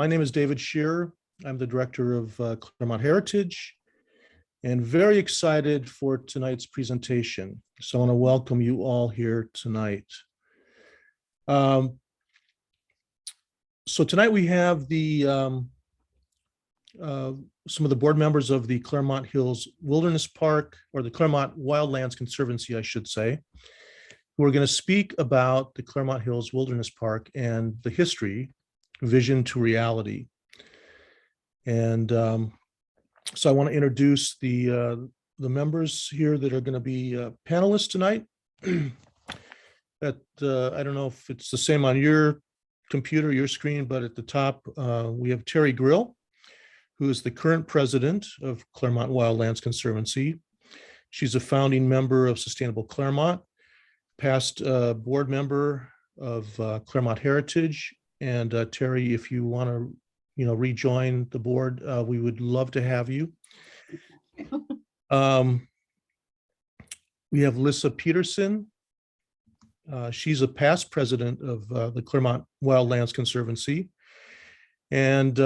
My name is David Shearer. I'm the director of Claremont Heritage and very excited for tonight's presentation. So I want to welcome you all here tonight. So tonight we have some of the board members of the Claremont Hills Wilderness Park, or the Claremont Wildlands Conservancy, I should say, who are going to speak about the Claremont Hills Wilderness Park and the history, vision to reality. And so I want to introduce the members here that are going to be panelists tonight. I don't know if it's the same on your computer, your screen, but at the top we have Terry Grill, who is the current president of Claremont Wildlands Conservancy. She's a founding member of Sustainable Claremont, past board member of Claremont Heritage. And Terry, if you want to, rejoin the board, we would love to have you. We have Lissa Peterson. She's a past president of the Claremont Wildlands Conservancy. And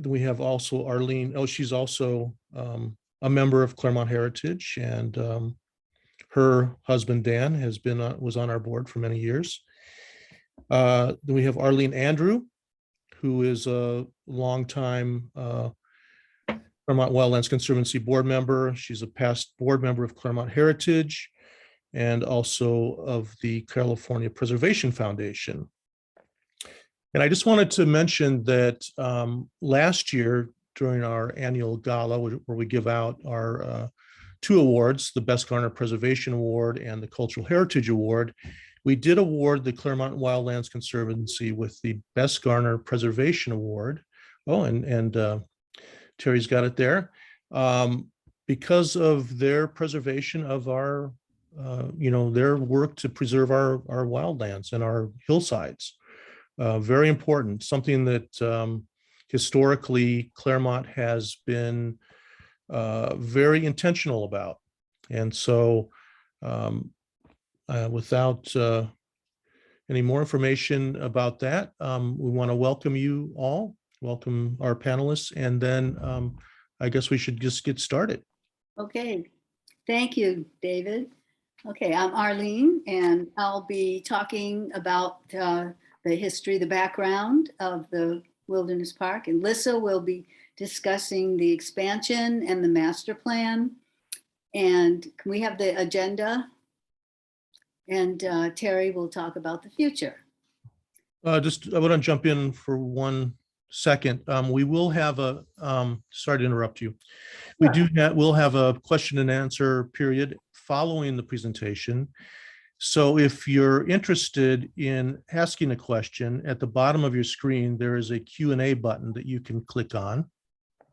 we have also Arlene. Oh, she's also a member of Claremont Heritage, and her husband Dan was on our board for many years. Then we have Arlene Andrew, who is a longtime Claremont Wildlands Conservancy board member. She's a past board member of Claremont Heritage and also of the California Preservation Foundation. And I just wanted to mention that last year during our annual gala, where we give out our two awards, the Best Garner Preservation Award and the Cultural Heritage Award, we did award the Claremont Wildlands Conservancy with the Best Garner Preservation Award. Oh, and Terry's got it there. Because of their preservation of our, their work to preserve our wildlands and our hillsides. Very important, something that historically Claremont has been very intentional about. And so without any more information about that, we want to welcome you all, welcome our panelists, and then I guess we should just get started. Okay, thank you, David. Okay, I'm Arlene, and I'll be talking about the history, the background of the Wilderness Park, and Lissa will be discussing the expansion and the master plan. And can we have the agenda? And Terry will talk about the future. I want to jump in for 1 second. We will have a, sorry to interrupt you. Sure. We'll have a question and answer period following the presentation. So if you're interested in asking a question, at the bottom of your screen, there is a Q&A button that you can click on.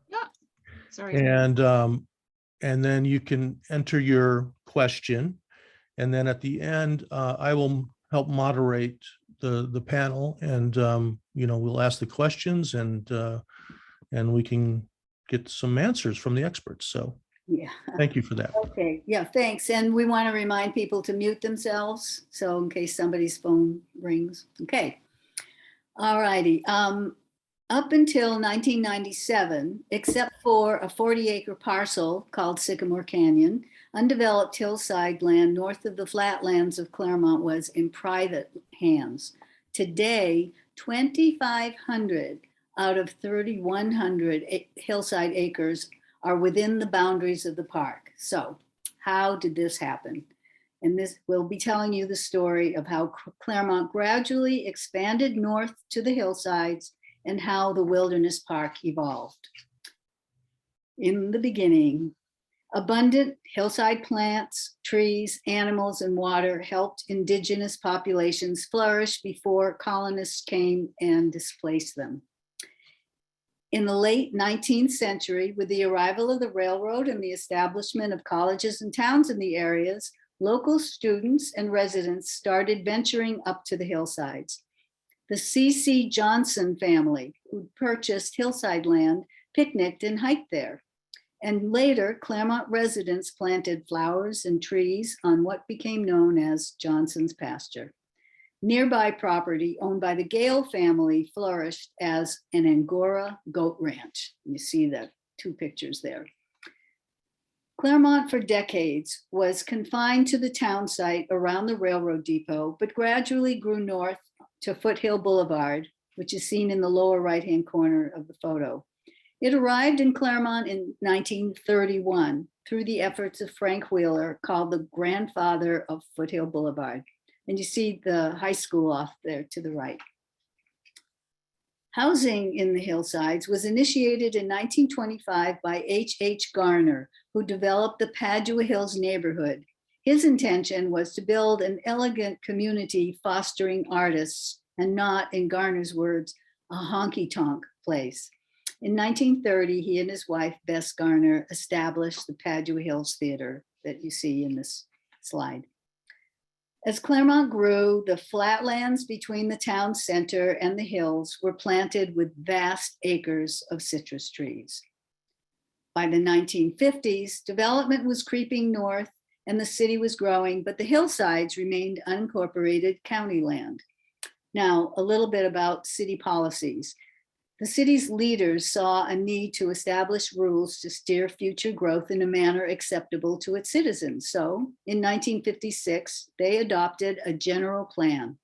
Yeah, sorry. And then you can enter your question. And then at the end, I will help moderate the panel, and we'll ask the questions, and we can get some answers from the experts. So yeah, thank you for that. Okay, yeah, thanks. And we want to remind people to mute themselves, so in case somebody's phone rings. Okay, all righty. Up until 1997, except for a 40-acre parcel called Sycamore Canyon, undeveloped hillside land north of the flatlands of Claremont was in private hands. Today, 2,500 out of 3,100 hillside acres are within the boundaries of the park. So how did this happen? And this will be telling you the story of how Claremont gradually expanded north to the hillsides and how the Wilderness Park evolved. In the beginning, abundant hillside plants, trees, animals, and water helped indigenous populations flourish before colonists came and displaced them. In the late 19th century, with the arrival of the railroad and the establishment of colleges and towns in the areas, local students and residents started venturing up to the hillsides. The C.C. Johnson family, who purchased hillside land, picnicked and hiked there. And later, Claremont residents planted flowers and trees on what became known as Johnson's Pasture. Nearby property owned by the Gale family flourished as an Angora goat ranch. You see the two pictures there. Claremont for decades was confined to the town site around the railroad depot, but gradually grew north to Foothill Boulevard, which is seen in the lower right-hand corner of the photo. It arrived in Claremont in 1931 through the efforts of Frank Wheeler, called the grandfather of Foothill Boulevard. And you see the high school off there to the right. Housing in the hillsides was initiated in 1925 by H.H. Garner, who developed the Padua Hills neighborhood. His intention was to build an elegant community fostering artists and not, in Garner's words, a honky-tonk place. In 1930, he and his wife, Bess Garner, established the Padua Hills Theater that you see in this slide. As Claremont grew, the flatlands between the town center and the hills were planted with vast acres of citrus trees. By the 1950s, development was creeping north and the city was growing, but the hillsides remained unincorporated county land. Now, a little bit about city policies. The city's leaders saw a need to establish rules to steer future growth in a manner acceptable to its citizens. So in 1956, they adopted a general plan.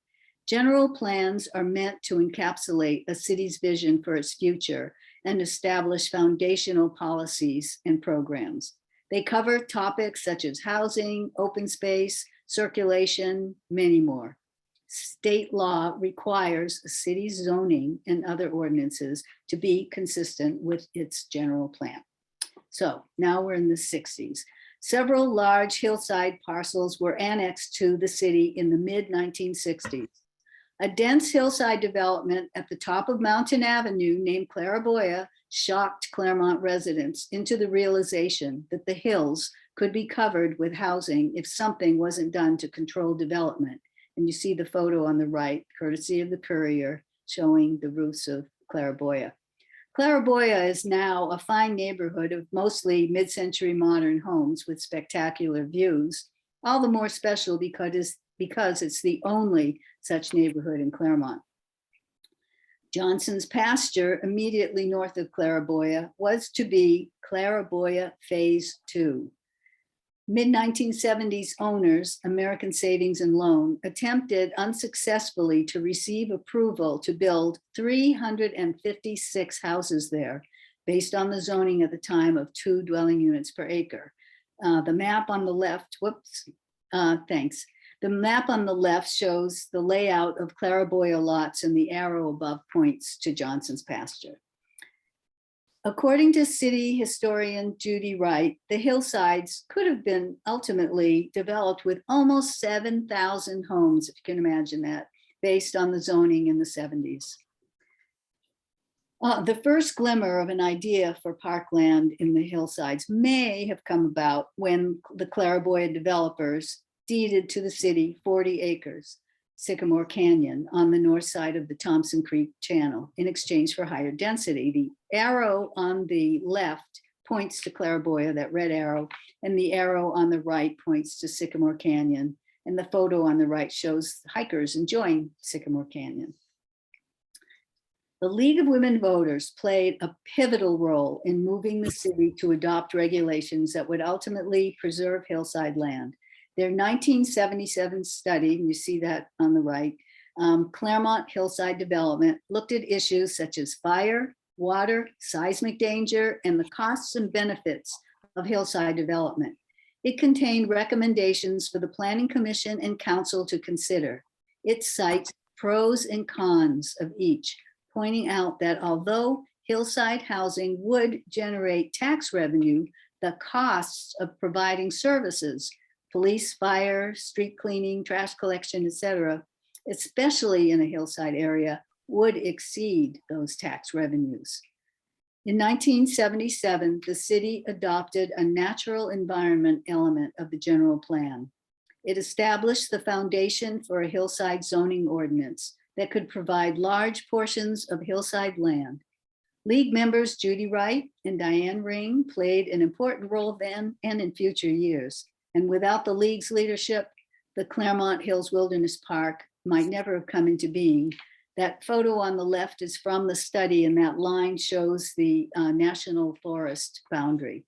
General plans are meant to encapsulate a city's vision for its future and establish foundational policies and programs. They cover topics such as housing, open space, circulation, many more. State law requires a city's zoning and other ordinances to be consistent with its general plan. So now we're in the 60s. Several large hillside parcels were annexed to the city in the mid-1960s. A dense hillside development at the top of Mountain Avenue named Claraboya shocked Claremont residents into the realization that the hills could be covered with housing if something wasn't done to control development. And you see the photo on the right, courtesy of the Courier, showing the roofs of Claraboya. Claraboya is now a fine neighborhood of mostly mid-century modern homes with spectacular views, all the more special because it's the only such neighborhood in Claremont. Johnson's Pasture, immediately north of Claraboya, was to be Claraboya Phase 2. Mid-1970s owners, American Savings and Loan, attempted unsuccessfully to receive approval to build 356 houses there, based on the zoning at the time of 2 dwelling units per acre. The map on the left, thanks. The map on the left shows the layout of Claraboya lots, and the arrow above points to Johnson's Pasture. According to city historian Judy Wright, the hillsides could have been ultimately developed with almost 7,000 homes, if you can imagine that, based on the zoning in the 70s. The first glimmer of an idea for parkland in the hillsides may have come about when the Claraboya developers deeded to the city 40 acres, Sycamore Canyon, on the north side of the Thompson Creek Channel in exchange for higher density. The arrow on the left points to Claraboya, that red arrow, and the arrow on the right points to Sycamore Canyon. And the photo on the right shows hikers enjoying Sycamore Canyon. The League of Women Voters played a pivotal role in moving the city to adopt regulations that would ultimately preserve hillside land. Their 1977 study, and you see that on the right, Claremont Hillside Development, looked at issues such as fire, water, seismic danger, and the costs and benefits of hillside development. It contained recommendations for the Planning Commission and Council to consider. It cites pros and cons of each, pointing out that although hillside housing would generate tax revenue, the costs of providing services, police, fire, street cleaning, trash collection, etc., especially in a hillside area, would exceed those tax revenues. In 1977, the city adopted a natural environment element of the general plan. It established the foundation for a hillside zoning ordinance that could provide large portions of hillside land. League members Judy Wright and Diane Ring played an important role then and in future years. And without the League's leadership, the Claremont Hills Wilderness Park might never have come into being. That photo on the left is from the study, and that line shows the National Forest boundary.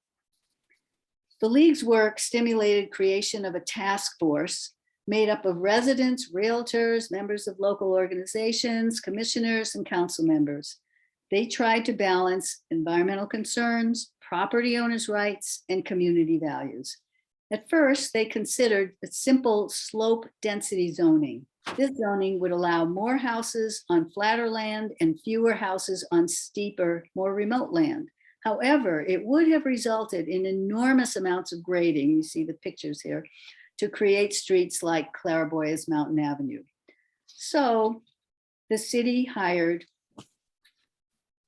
The League's work stimulated creation of a task force made up of residents, realtors, members of local organizations, commissioners, and council members. They tried to balance environmental concerns, property owners' rights, and community values. At first, they considered a simple slope density zoning. This zoning would allow more houses on flatter land and fewer houses on steeper, more remote land. However, it would have resulted in enormous amounts of grading, you see the pictures here, to create streets like Clairvoyant's Mountain Avenue. So the city hired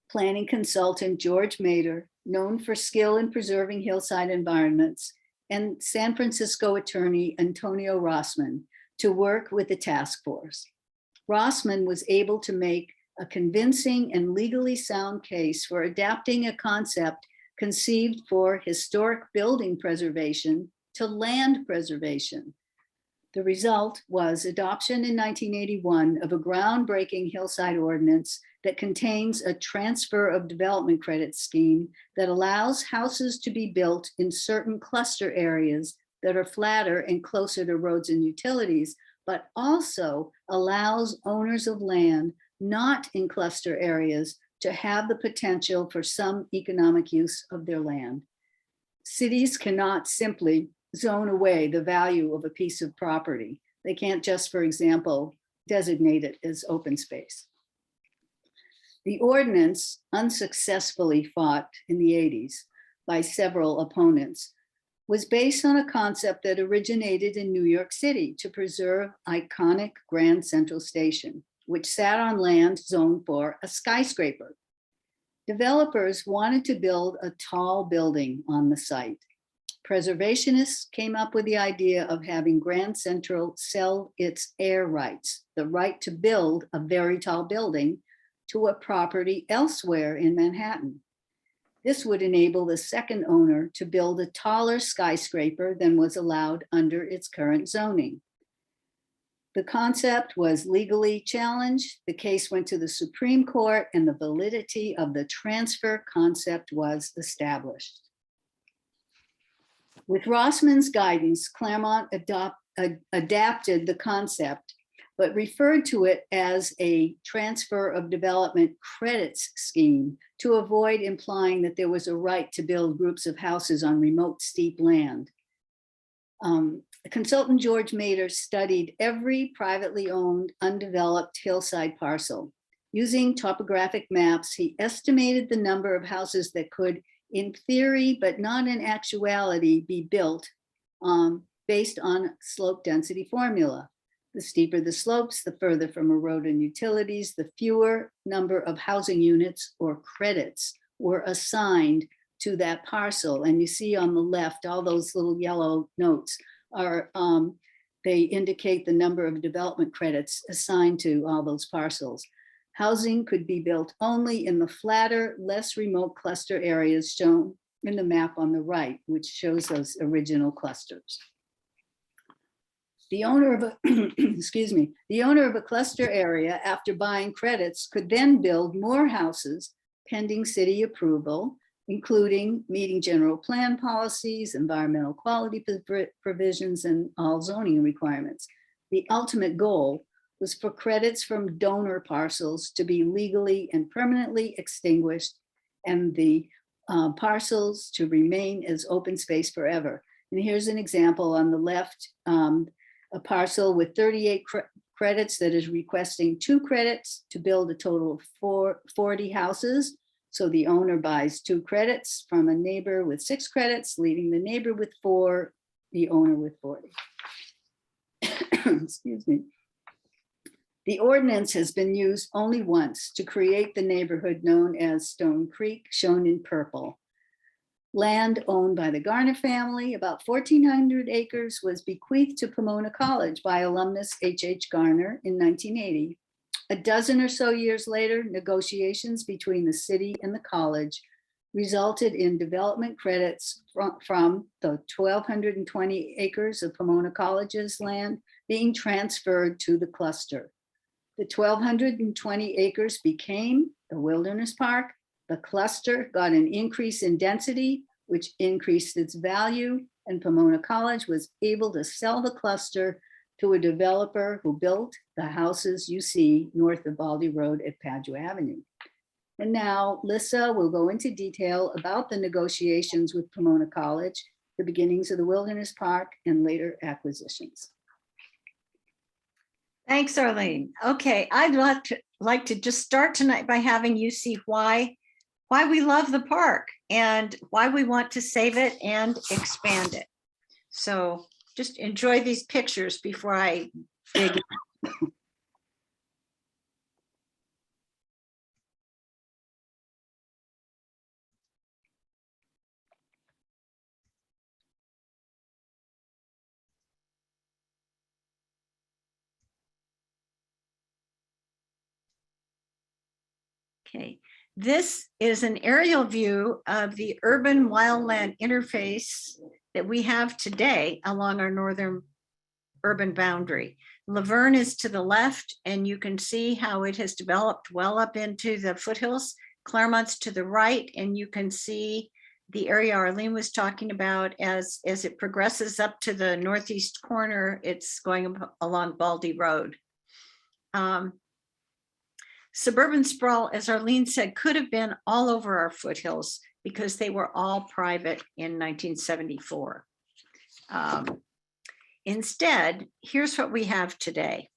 planning consultant George Mader, known for skill in preserving hillside environments, and San Francisco attorney Antonio Rossman to work with the task force. Rossman was able to make a convincing and legally sound case for adapting a concept conceived for historic building preservation to land preservation. The result was adoption in 1981 of a groundbreaking hillside ordinance that contains a transfer of development credit scheme that allows houses to be built in certain cluster areas that are flatter and closer to roads and utilities, but also allows owners of land not in cluster areas to have the potential for some economic use of their land. Cities cannot simply zone away the value of a piece of property. They can't just, for example, designate it as open space. The ordinance, unsuccessfully fought in the 80s by several opponents, was based on a concept that originated in New York City to preserve iconic Grand Central Station, which sat on land zoned for a skyscraper. Developers wanted to build a tall building on the site. Preservationists came up with the idea of having Grand Central sell its air rights, the right to build a very tall building, to a property elsewhere in Manhattan. This would enable the second owner to build a taller skyscraper than was allowed under its current zoning. The concept was legally challenged. The case went to the Supreme Court, and the validity of the transfer concept was established. With Rossman's guidance, Claremont adapted the concept, but referred to it as a transfer of development credits scheme to avoid implying that there was a right to build groups of houses on remote, steep land. Consultant George Mader studied every privately owned, undeveloped hillside parcel. Using topographic maps, he estimated the number of houses that could, in theory, but not in actuality, be built based on slope density formula. The steeper the slopes, the further from a road and utilities, the fewer number of housing units or credits were assigned to that parcel. And you see on the left, all those little yellow notes are, they indicate the number of development credits assigned to all those parcels. Housing could be built only in the flatter, less remote cluster areas shown in the map on the right, which shows those original clusters. The owner of a, excuse me, the owner of a cluster area after buying credits could then build more houses pending city approval, including meeting general plan policies, environmental quality provisions, and all zoning requirements. The ultimate goal was for credits from donor parcels to be legally and permanently extinguished, and the parcels to remain as open space forever. And here's an example on the left, a parcel with 38 credits that is requesting 2 credits to build a total of 40 houses. So the owner buys 2 credits from a neighbor with 6 credits, leaving the neighbor with 4, the owner with 40. Excuse me. The ordinance has been used only once to create the neighborhood known as Stone Creek, shown in purple. Land owned by the Garner family, about 1,400 acres, was bequeathed to Pomona College by alumnus H.H. Garner in 1980. A dozen or so years later, negotiations between the city and the college resulted in development credits from the 1,220 acres of Pomona College's land being transferred to the cluster. The 1,220 acres became the Wilderness Park. The cluster got an increase in density, which increased its value, and Pomona College was able to sell the cluster to a developer who built the houses you see north of Baldy Road at Padua Avenue. And now Lissa will go into detail about the negotiations with Pomona College, the beginnings of the Wilderness Park, and later acquisitions. Thanks, Arlene. Okay, I'd like to just start tonight by having you see why we love the park and why we want to save it and expand it. So just enjoy these pictures before I dig in. Okay, this is an aerial view of the urban wildland interface that we have today along our northern urban boundary. Laverne is to the left, and you can see how it has developed well up into the foothills. Claremont's to the right, and you can see the area Arlene was talking about as it progresses up to the northeast corner, it's going along Baldy Road. Suburban sprawl, as Arlene said, could have been all over our foothills because they were all private in 1974. Instead, here's what we have today.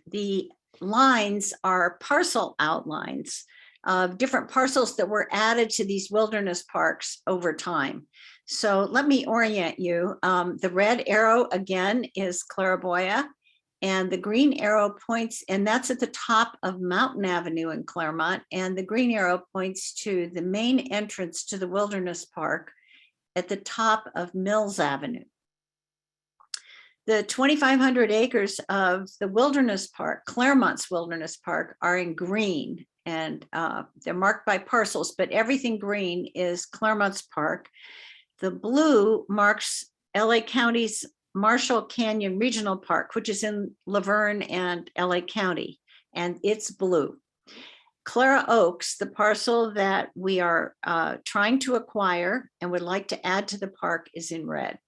The lines are parcel outlines of different parcels that were added to these wilderness parks over time. So let me orient you. The red arrow again is Claraboya, and the green arrow points, and that's at the top of Mountain Avenue in Claremont, and the green arrow points to the main entrance to the Wilderness Park at the top of Mills Avenue. The 2,500 acres of the Wilderness Park, Claremont's Wilderness Park, are in green, and they're marked by parcels, but everything green is Claremont's Park. The blue marks LA County's Marshall Canyon Regional Park, which is in Laverne and LA County, and it's blue. Clara Oaks, the parcel that we are trying to acquire and would like to add to the park, is in red.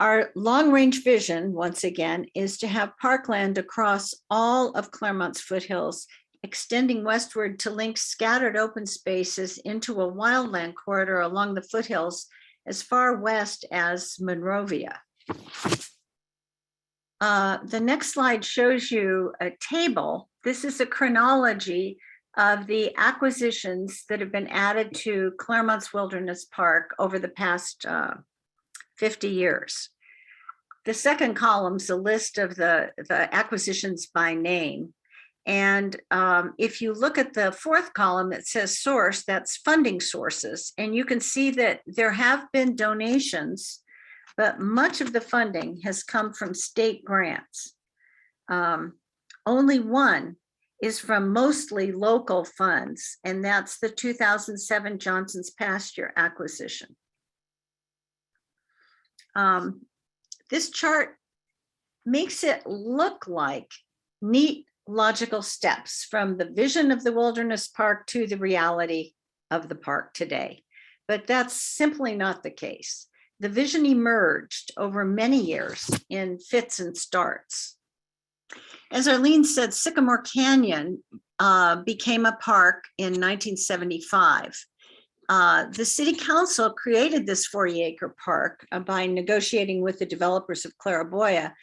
Our long-range vision, once again, is to have parkland across all of Claremont's foothills, extending westward to link scattered open spaces into a wildland corridor along the foothills as far west as Monrovia. The next slide shows you a table. This is a chronology of the acquisitions that have been added to Claremont's Wilderness Park over the past 50 years. The second column's a list of the acquisitions by name. And if you look at the fourth column that says source, that's funding sources. And you can see that there have been donations, but much of the funding has come from state grants. Only one is from mostly local funds, and that's the 2007 Johnson's Pasture acquisition. This chart makes it look like neat logical steps from the vision of the Wilderness Park to the reality of the park today. But that's simply not the case. The vision emerged over many years in fits and starts. As Arlene said, Sycamore Canyon became a park in 1975. The city council created this 40-acre park by negotiating with the developers of Claraboya,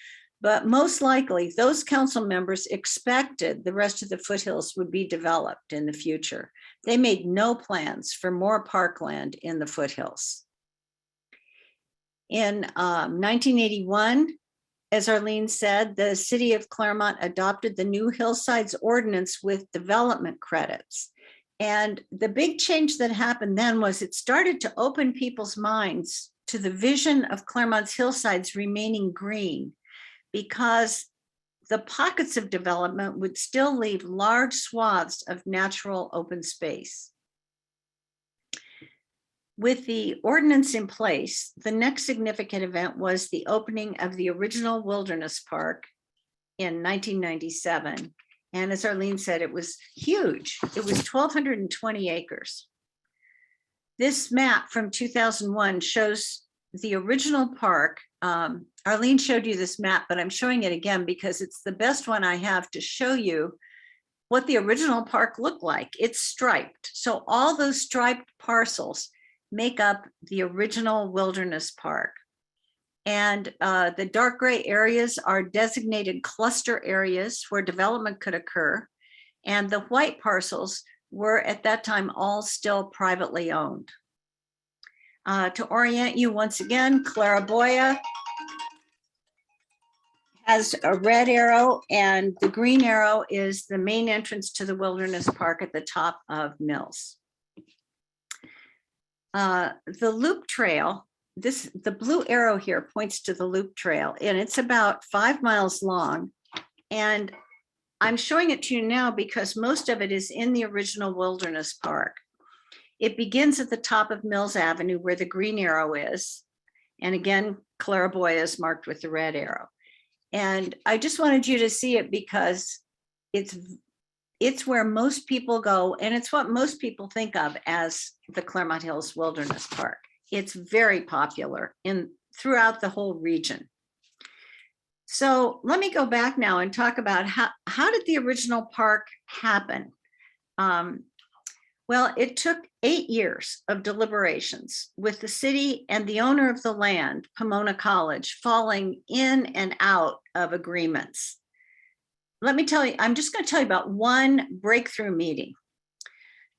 but most likely those council members expected the rest of the foothills would be developed in the future. They made no plans for more parkland in the foothills. In 1981, as Arlene said, the city of Claremont adopted the new hillsides ordinance with development credits. And the big change that happened then was it started to open people's minds to the vision of Claremont's hillsides remaining green, because the pockets of development would still leave large swaths of natural open space. With the ordinance in place, the next significant event was the opening of the original Wilderness Park in 1997. And as Arlene said, it was huge. It was 1,220 acres. This map from 2001 shows the original park. Arlene showed you this map, but I'm showing it again because it's the best one I have to show you what the original park looked like. It's striped. So all those striped parcels make up the original Wilderness Park. And the dark gray areas are designated cluster areas where development could occur. And the white parcels were at that time all still privately owned. To orient you once again, Claro has a red arrow, and the green arrow is the main entrance to the Wilderness Park at the top of Mills. The loop trail, the blue arrow here points to the loop trail, and it's about 5 miles long. And I'm showing it to you now because most of it is in the original Wilderness Park. It begins at the top of Mills Avenue where the green arrow is. And again, Clairboy is marked with the red arrow. And I just wanted you to see it because it's where most people go, and it's what most people think of as the Claremont Hills Wilderness Park. It's very popular throughout the whole region. So let me go back now and talk about how did the original park happen? Well, it took 8 years of deliberations with the city and the owner of the land, Pomona College, falling in and out of agreements. Let me tell you, I'm just going to tell you about one breakthrough meeting.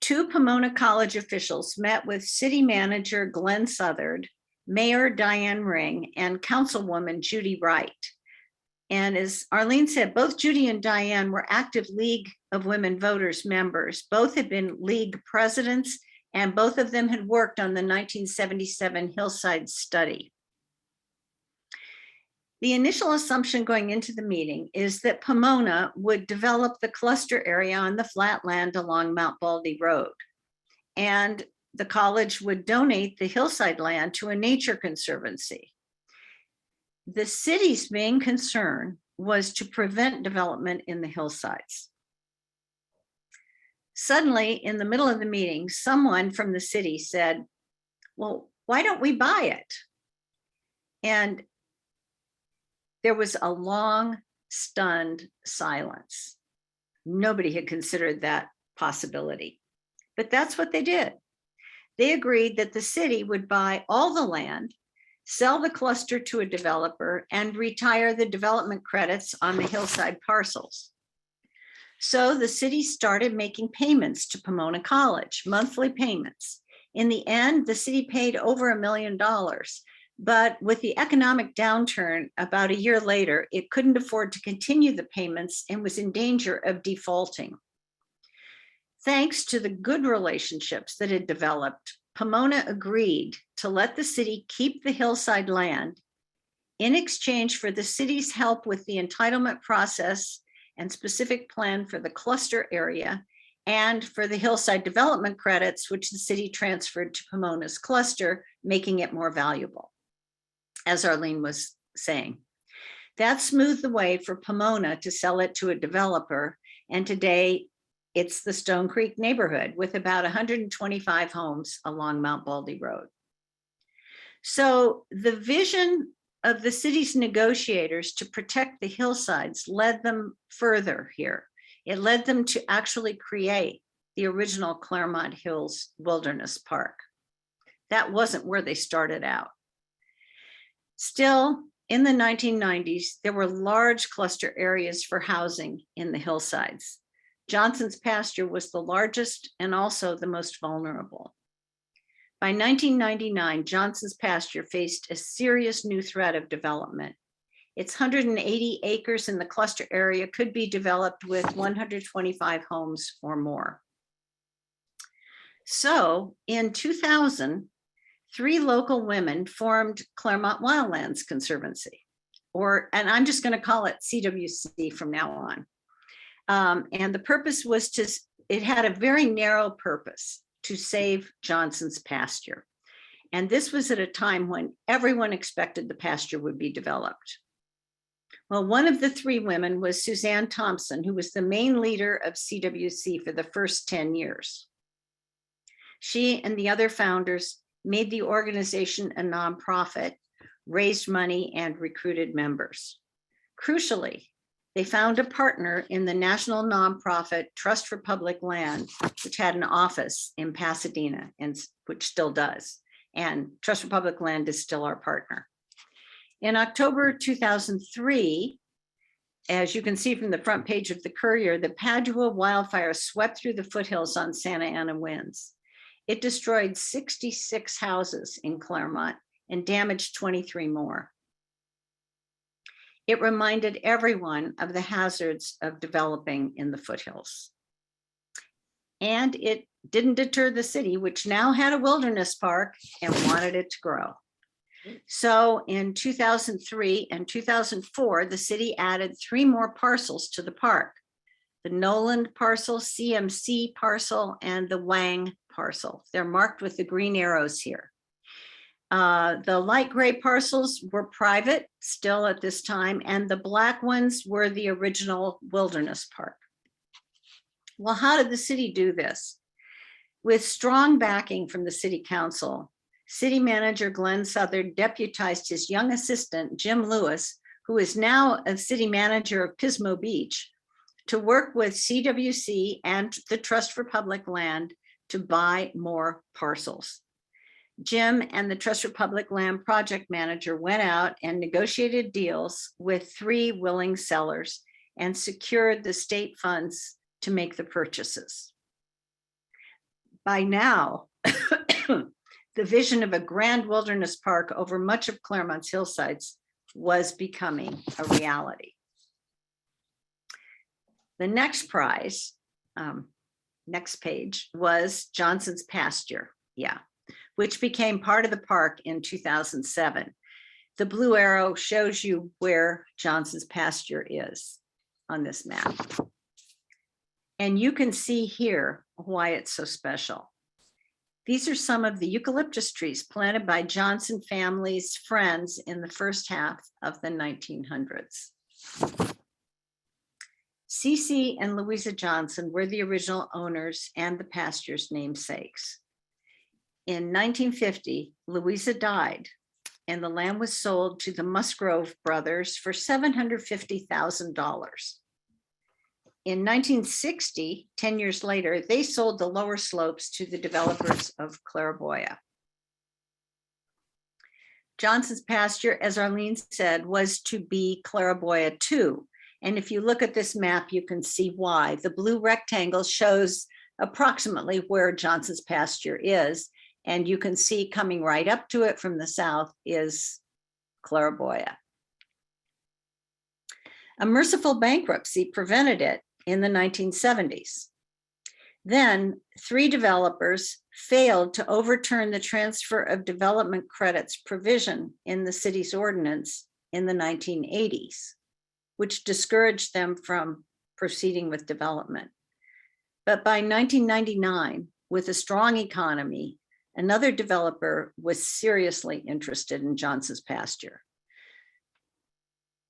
2 Pomona College officials met with city manager Glenn Southard, Mayor Diane Ring, and Councilwoman Judy Wright. And as Arlene said, both Judy and Diane were active League of Women Voters members. Both had been League presidents, and both of them had worked on the 1977 hillsides study. The initial assumption going into the meeting is that Pomona would develop the cluster area on the flat land along Mount Baldy Road. And the college would donate the hillside land to a nature conservancy. The city's main concern was to prevent development in the hillsides. Suddenly, in the middle of the meeting, someone from the city said, well, why don't we buy it? And there was a long, stunned silence. Nobody had considered that possibility, but that's what they did. They agreed that the city would buy all the land, sell the cluster to a developer, and retire the development credits on the hillside parcels. So the city started making payments to Pomona College, monthly payments. In the end, the city paid over $1 million, but with the economic downturn about a year later, it couldn't afford to continue the payments and was in danger of defaulting. Thanks to the good relationships that had developed, Pomona agreed to let the city keep the hillside land in exchange for the city's help with the entitlement process and specific plan for the cluster area and for the hillside development credits, which the city transferred to Pomona's cluster, making it more valuable, as Arlene was saying. That smoothed the way for Pomona to sell it to a developer, and today it's the Stone Creek neighborhood with about 125 homes along Mount Baldy Road. So the vision of the city's negotiators to protect the hillsides led them further here. It led them to actually create the original Claremont Hills Wilderness Park. That wasn't where they started out. Still, in the 1990s, there were large cluster areas for housing in the hillsides. Johnson's Pasture was the largest and also the most vulnerable. By 1999, Johnson's Pasture faced a serious new threat of development. Its 180 acres in the cluster area could be developed with 125 homes or more. So in 2000, 3 local women formed Claremont Wildlands Conservancy, and I'm just going to call it CWC from now on. And the purpose was it had a very narrow purpose: to save Johnson's Pasture. And this was at a time when everyone expected the pasture would be developed. Well, one of the three women was Suzanne Thompson, who was the main leader of CWC for the first 10 years. She and the other founders made the organization a nonprofit, raised money, and recruited members. Crucially, they found a partner in the national nonprofit Trust for Public Land, which had an office in Pasadena, and which still does. And Trust for Public Land is still our partner. In October 2003, as you can see from the front page of the Courier, the Padua wildfire swept through the foothills on Santa Ana winds. It destroyed 66 houses in Claremont and damaged 23 more. It reminded everyone of the hazards of developing in the foothills. And it didn't deter the city, which now had a wilderness park and wanted it to grow. So in 2003 and 2004, the city added 3 more parcels to the park: the Noland parcel, CMC parcel, and the Wang parcel. They're marked with the green arrows here. The light gray parcels were private still at this time, and the black ones were the original wilderness park. Well, how did the city do this? With strong backing from the city council, city manager Glenn Southard deputized his young assistant, Jim Lewis, who is now a city manager of Pismo Beach, to work with CWC and the Trust for Public Land to buy more parcels. Jim and the Trust for Public Land project manager went out and negotiated deals with 3 willing sellers and secured the state funds to make the purchases. By now, the vision of a grand wilderness park over much of Claremont's hillsides was becoming a reality. The next prize, next page, was Johnson's Pasture, which became part of the park in 2007. The blue arrow shows you where Johnson's Pasture is on this map. And you can see here why it's so special. These are some of the eucalyptus trees planted by Johnson family's friends in the first half of the 1900s. CC and Louisa Johnson were the original owners and the pasture's namesakes. In 1950, Louisa died, and the land was sold to the Musgrove brothers for $750,000. In 1960, 10 years later, they sold the lower slopes to the developers of Clairvoya. Johnson's Pasture, as Arlene said, was to be Clairvoya 2. And if you look at this map, you can see why. The blue rectangle shows approximately where Johnson's Pasture is. And you can see coming right up to it from the south is Clairvoya. A merciful bankruptcy prevented it in the 1970s. Then 3 developers failed to overturn the transfer of development credits provision in the city's ordinance in the 1980s, which discouraged them from proceeding with development. But by 1999, with a strong economy, another developer was seriously interested in Johnson's Pasture.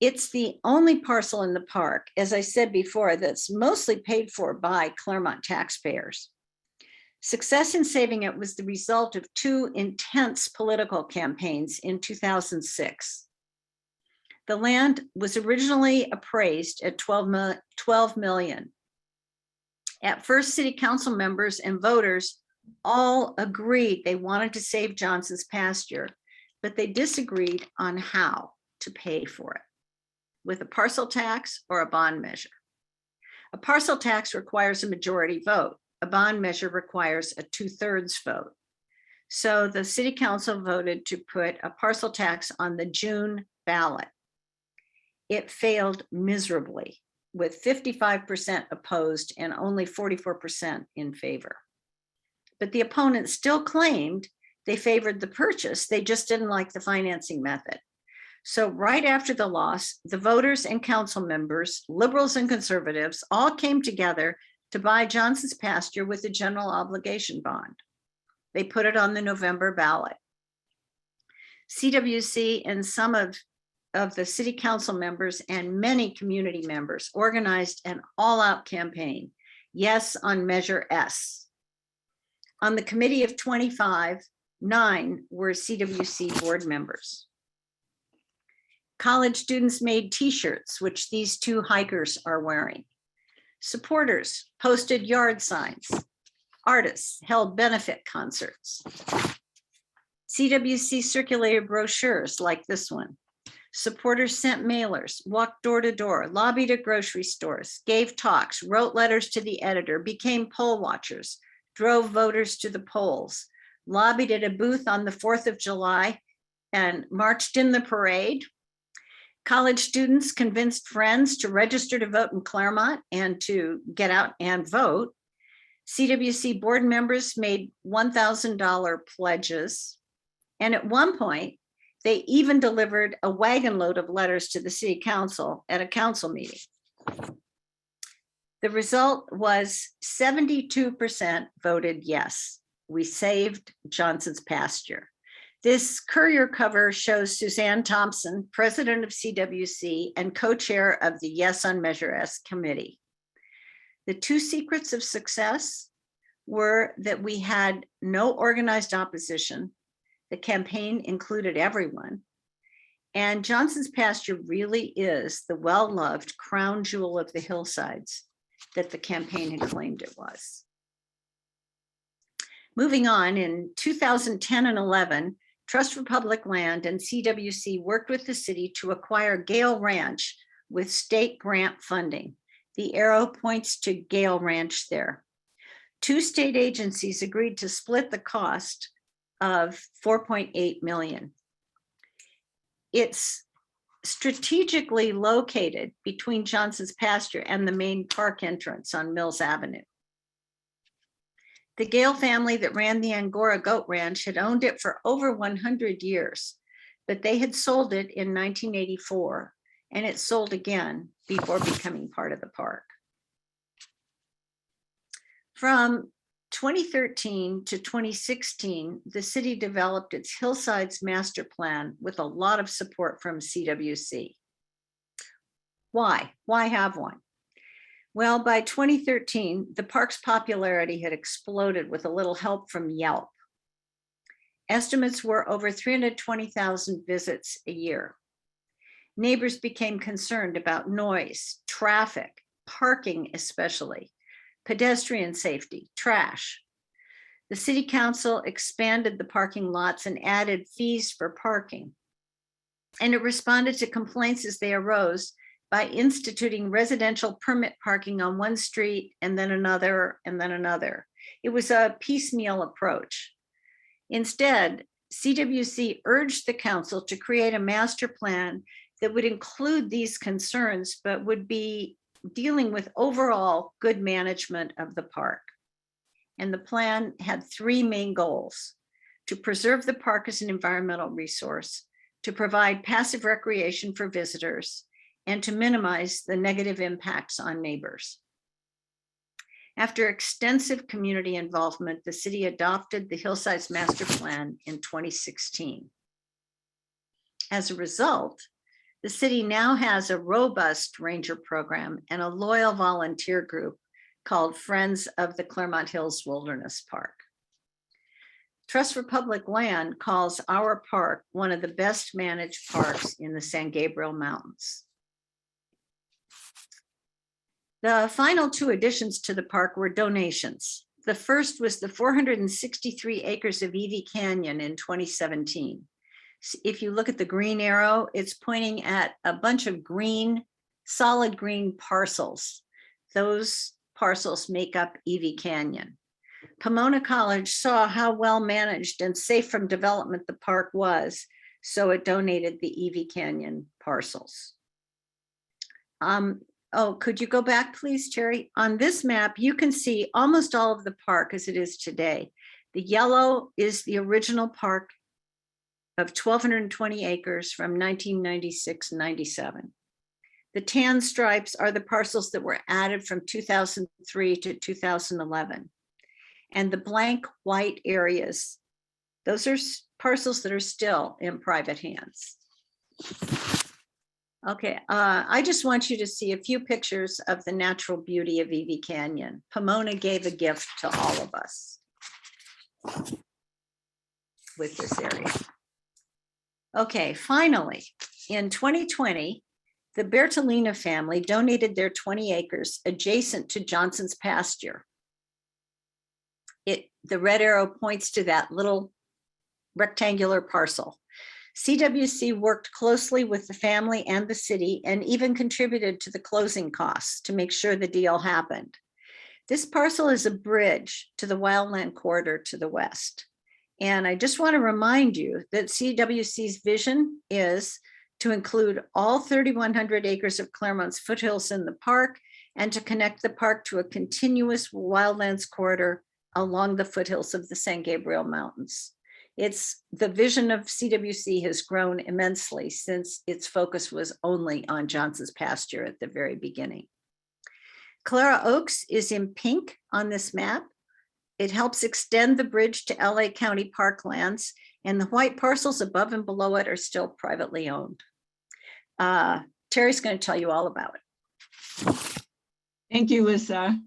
It's the only parcel in the park, as I said before, that's mostly paid for by Claremont taxpayers. Success in saving it was the result of 2 intense political campaigns in 2006. The land was originally appraised at $12 million. At first, city council members and voters all agreed they wanted to save Johnson's Pasture, but they disagreed on how to pay for it, with a parcel tax or a bond measure. A parcel tax requires a majority vote. A bond measure requires a 2/3 vote. So the city council voted to put a parcel tax on the June ballot. It failed miserably, with 55% opposed and only 44% in favor. But the opponents still claimed they favored the purchase. They just didn't like the financing method. So right after the loss, the voters and council members, liberals and conservatives, all came together to buy Johnson's Pasture with a general obligation bond. They put it on the November ballot. CWC and some of the city council members and many community members organized an all-out campaign. Yes on Measure S. On the committee of 25, 9 were CWC board members. College students made t-shirts, which these 2 hikers are wearing. Supporters posted yard signs. Artists held benefit concerts. CWC circulated brochures like this one. Supporters sent mailers, walked door to door, lobbied at grocery stores, gave talks, wrote letters to the editor, became poll watchers, drove voters to the polls, lobbied at a booth on the 4th of July, and marched in the parade. College students convinced friends to register to vote in Claremont and to get out and vote. CWC board members made $1,000 pledges. And at one point, they even delivered a wagon load of letters to the city council at a council meeting. The result was 72% voted yes. We saved Johnson's Pasture. This Courier cover shows Suzanne Thompson, president of CWC and co-chair of the Yes on Measure S committee. The 2 secrets of success were that we had no organized opposition. The campaign included everyone. And Johnson's Pasture really is the well-loved crown jewel of the hillsides that the campaign had claimed it was. Moving on, in 2010 and 11, Trust for Public Land and CWC worked with the city to acquire Gale Ranch with state grant funding. The arrow points to Gale Ranch there. 2 state agencies agreed to split the cost of $4.8 million. It's strategically located between Johnson's Pasture and the main park entrance on Mills Avenue. The Gale family that ran the Angora Goat Ranch had owned it for over 100 years, but they had sold it in 1984, and it sold again before becoming part of the park. From 2013 to 2016, the city developed its Hillsides Master Plan with a lot of support from CWC. Why? Why have one? Well, by 2013, the park's popularity had exploded with a little help from Yelp. Estimates were over 320,000 visits a year. Neighbors became concerned about noise, traffic, parking especially, pedestrian safety, trash. The city council expanded the parking lots and added fees for parking. And it responded to complaints as they arose by instituting residential permit parking on one street and then another and then another. It was a piecemeal approach. Instead, CWC urged the council to create a master plan that would include these concerns, but would be dealing with overall good management of the park. And the plan had 3 main goals: to preserve the park as an environmental resource, to provide passive recreation for visitors, and to minimize the negative impacts on neighbors. After extensive community involvement, the city adopted the Hillsides Master Plan in 2016. As a result, the city now has a robust ranger program and a loyal volunteer group called Friends of the Claremont Hills Wilderness Park. Trust for Public Land calls our park one of the best managed parks in the San Gabriel Mountains. The final 2 additions to the park were donations. The first was the 463 acres of Evie Canyon in 2017. If you look at the green arrow, it's pointing at a bunch of green, solid green parcels. Those parcels make up Evie Canyon. Pomona College saw how well managed and safe from development the park was, so it donated the Evie Canyon parcels. Oh, could you go back, please, Terry? On this map, you can see almost all of the park as it is today. The yellow is the original park of 1,220 acres from 1996-97. The tan stripes are the parcels that were added from 2003 to 2011. And the blank white areas Those are parcels that are still in private hands. Okay, I just want you to see a few pictures of the natural beauty of Evie Canyon. Pomona gave a gift to all of us with this area. Okay, finally, in 2020, the Bertolina family donated their 20 acres adjacent to Johnson's pasture. The red arrow points to that little rectangular parcel. CWC worked closely with the family and the city and even contributed to the closing costs to make sure the deal happened. This parcel is a bridge to the wildland corridor to the west. And I just want to remind you that CWC's vision is to include all 3,100 acres of Claremont's foothills in the park and to connect the park to a continuous wildlands corridor along the foothills of the San Gabriel Mountains. It's the vision of CWC has grown immensely since its focus was only on Johnson's pasture at the very beginning. Claro Oaks is in pink on this map. It helps extend the bridge to LA County parklands, and the white parcels above and below it are still privately owned. Terry's going to tell you all about it. Thank you, Lisa.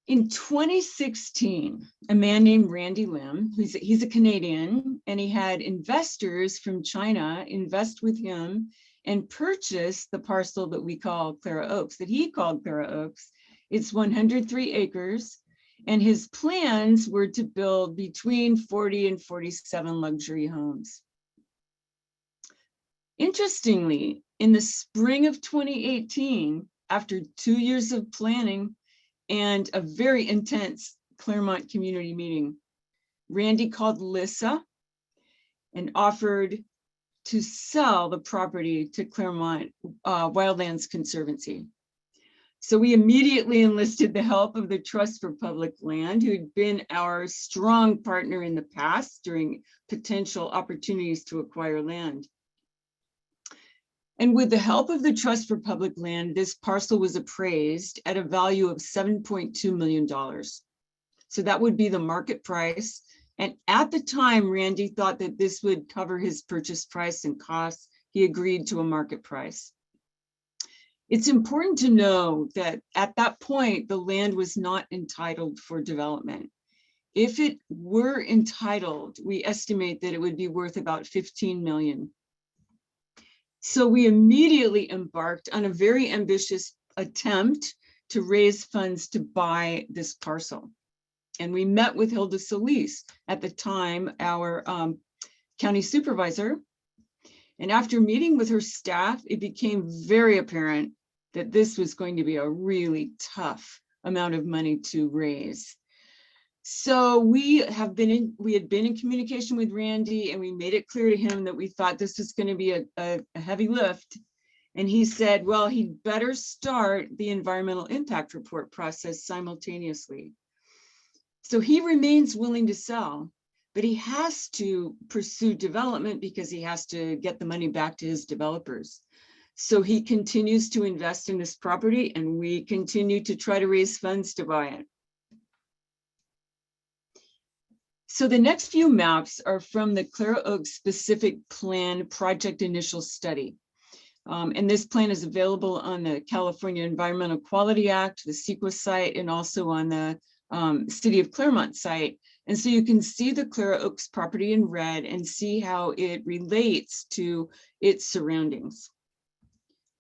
In 2016, a man named Randy Lim, he's a Canadian, and he had investors from China invest with him and purchase the parcel that we call Claro Oaks, that he called Claro Oaks. It's 103 acres, and his plans were to build between 40 and 47 luxury homes. Interestingly, in the spring of 2018, after 2 years of planning and a very intense Claremont community meeting, Randy called Lisa and offered to sell the property to Claremont Wildlands Conservancy. So we immediately enlisted the help of the Trust for Public Land, who had been our strong partner in the past during potential opportunities to acquire land. And with the help of the Trust for Public Land, this parcel was appraised at a value of $7.2 million. So that would be the market price. And at the time, Randy thought that this would cover his purchase price and costs. He agreed to a market price. It's important to know that at that point, the land was not entitled for development. If it were entitled, we estimate that it would be worth about $15 million. So we immediately embarked on a very ambitious attempt to raise funds to buy this parcel. And we met with Hilda Solis, at the time, our county supervisor. And after meeting with her staff, it became very apparent that this was going to be a really tough amount of money to raise. So we had been in communication with Randy, and we made it clear to him that we thought this was going to be a heavy lift. And he said, well, he'd better start the environmental impact report process simultaneously. So he remains willing to sell, but he has to pursue development because he has to get the money back to his developers. So he continues to invest in this property, and we continue to try to raise funds to buy it. So the next few maps are from the Claro Oaks specific plan project initial study. And this plan is available on the California Environmental Quality Act, the CEQA site, and also on the City of Claremont site. And so you can see the Claro Oaks property in red and see how it relates to its surroundings.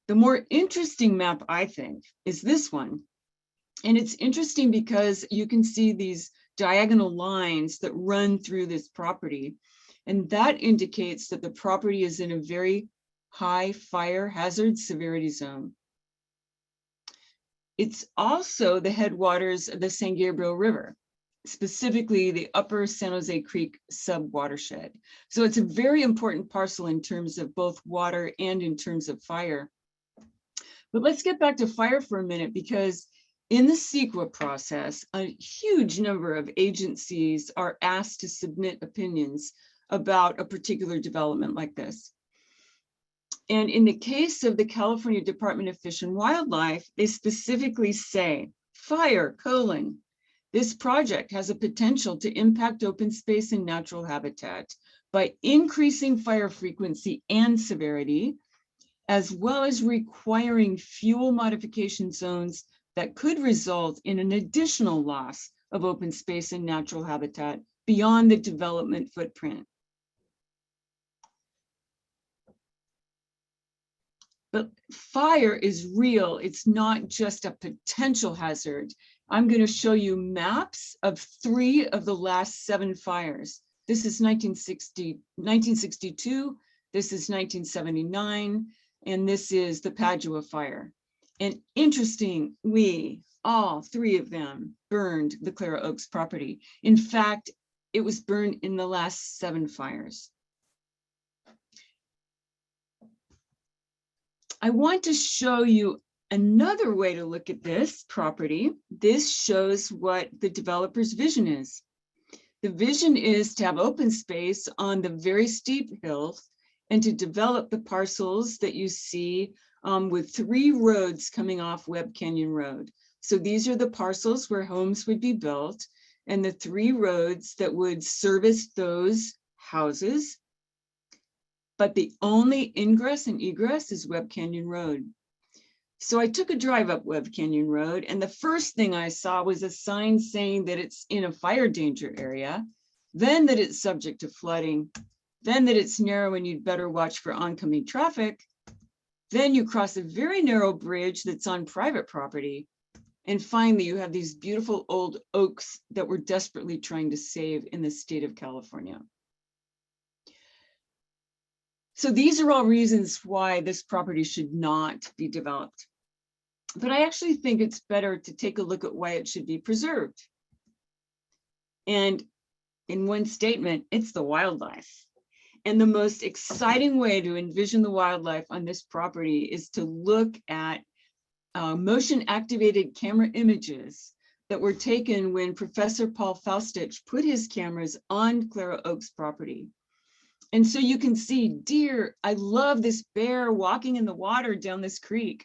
The more interesting map, I think, is this one. And it's interesting because you can see these diagonal lines that run through this property. And that indicates that the property is in a very high fire hazard severity zone. It's also the headwaters of the San Gabriel River, specifically the upper San Jose Creek sub-watershed. So it's a very important parcel in terms of both water and in terms of fire. But let's get back to fire for a minute, because in the CEQA process, a huge number of agencies are asked to submit opinions about a particular development like this. And in the case of the California Department of Fish and Wildlife, they specifically say, fire, This project has a potential to impact open space and natural habitat by increasing fire frequency and severity, as well as requiring fuel modification zones that could result in an additional loss of open space and natural habitat beyond the development footprint. But fire is real. It's not just a potential hazard. I'm going to show you maps of 3 of the last 7 fires. This is 1962, this is 1979, and this is the Padua fire. And interestingly, all 3 of them burned the Claro Oaks property. In fact, it was burned in the last 7 fires. I want to show you another way to look at this property. This shows what the developer's vision is. The vision is to have open space on the very steep hills and to develop the parcels that you see with 3 roads coming off Webb Canyon Road. So these are the parcels where homes would be built and the 3 roads that would service those houses. But the only ingress and egress is Webb Canyon Road. So I took a drive up Webb Canyon Road, and the first thing I saw was a sign saying that it's in a fire danger area, then that it's subject to flooding, then that it's narrow and you'd better watch for oncoming traffic. Then you cross a very narrow bridge that's on private property. And finally, you have these beautiful old oaks that we're desperately trying to save in the state of California. So these are all reasons why this property should not be developed. But I actually think it's better to take a look at why it should be preserved. And in one statement, it's the wildlife. And the most exciting way to envision the wildlife on this property is to look at motion activated camera images that were taken when Professor Paul Faustich put his cameras on Claro Oaks property. And so you can see deer. I love this bear walking in the water down this creek,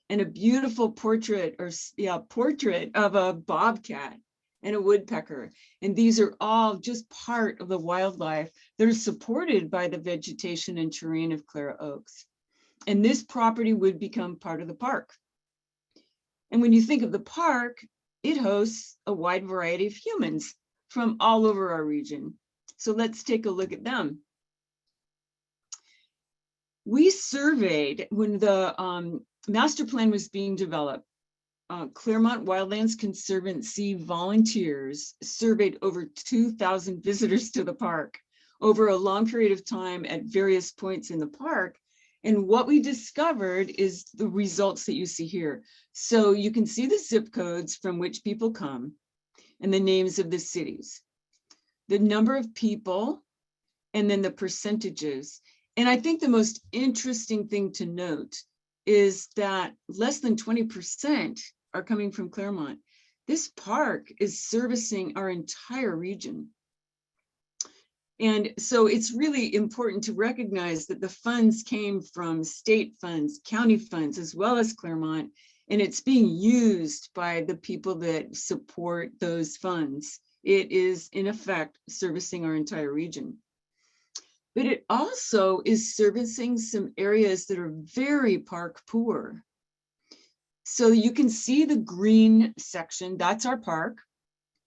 and a beautiful portrait of a bobcat and a woodpecker. And these are all just part of the wildlife that are supported by the vegetation and terrain of Claro Oaks. And this property would become part of the park. And when you think of the park, it hosts a wide variety of humans from all over our region. So let's take a look at them. We surveyed when the master plan was being developed. Claremont Wildlands Conservancy volunteers surveyed over 2,000 visitors to the park over a long period of time at various points in the park. And what we discovered is the results that you see here. So you can see the zip codes from which people come and the names of the cities, the number of people, and then the percentages. And I think the most interesting thing to note is that less than 20% are coming from Claremont. This park is servicing our entire region. And so it's really important to recognize that the funds came from state funds, county funds, as well as Claremont, and it's being used by the people that support those funds. It is, in effect, servicing our entire region. But it also is servicing some areas that are very park poor. So you can see the green section, that's our park.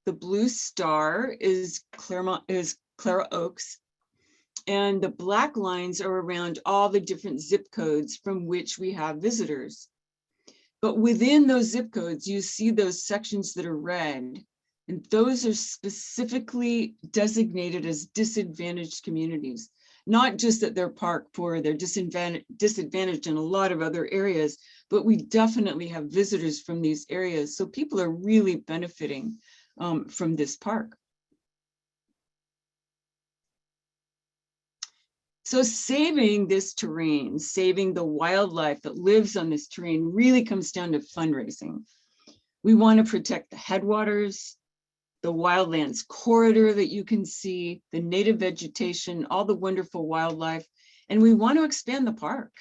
The blue star is Claro Oaks. And the black lines are around all the different zip codes from which we have visitors. But within those zip codes, you see those sections that are red. And those are specifically designated as disadvantaged communities. Not just that they're park poor, they're disadvantaged in a lot of other areas, but we definitely have visitors from these areas. So people are really benefiting from this park. So saving this terrain, saving the wildlife that lives on this terrain really comes down to fundraising. We want to protect the headwaters, the wildlands corridor that you can see, the native vegetation, all the wonderful wildlife, and we want to expand the park.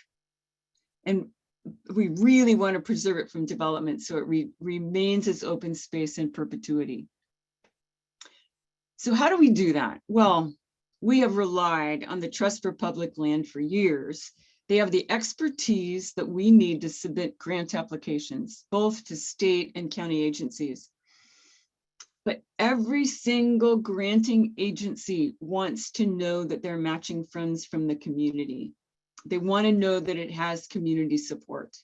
And we really want to preserve it from development so it remains as open space in perpetuity. So how do we do that? Well, we have relied on the Trust for Public Land for years. They have the expertise that we need to submit grant applications, both to state and county agencies. But every single granting agency wants to know that they're matching funds from the community. They want to know that it has community support.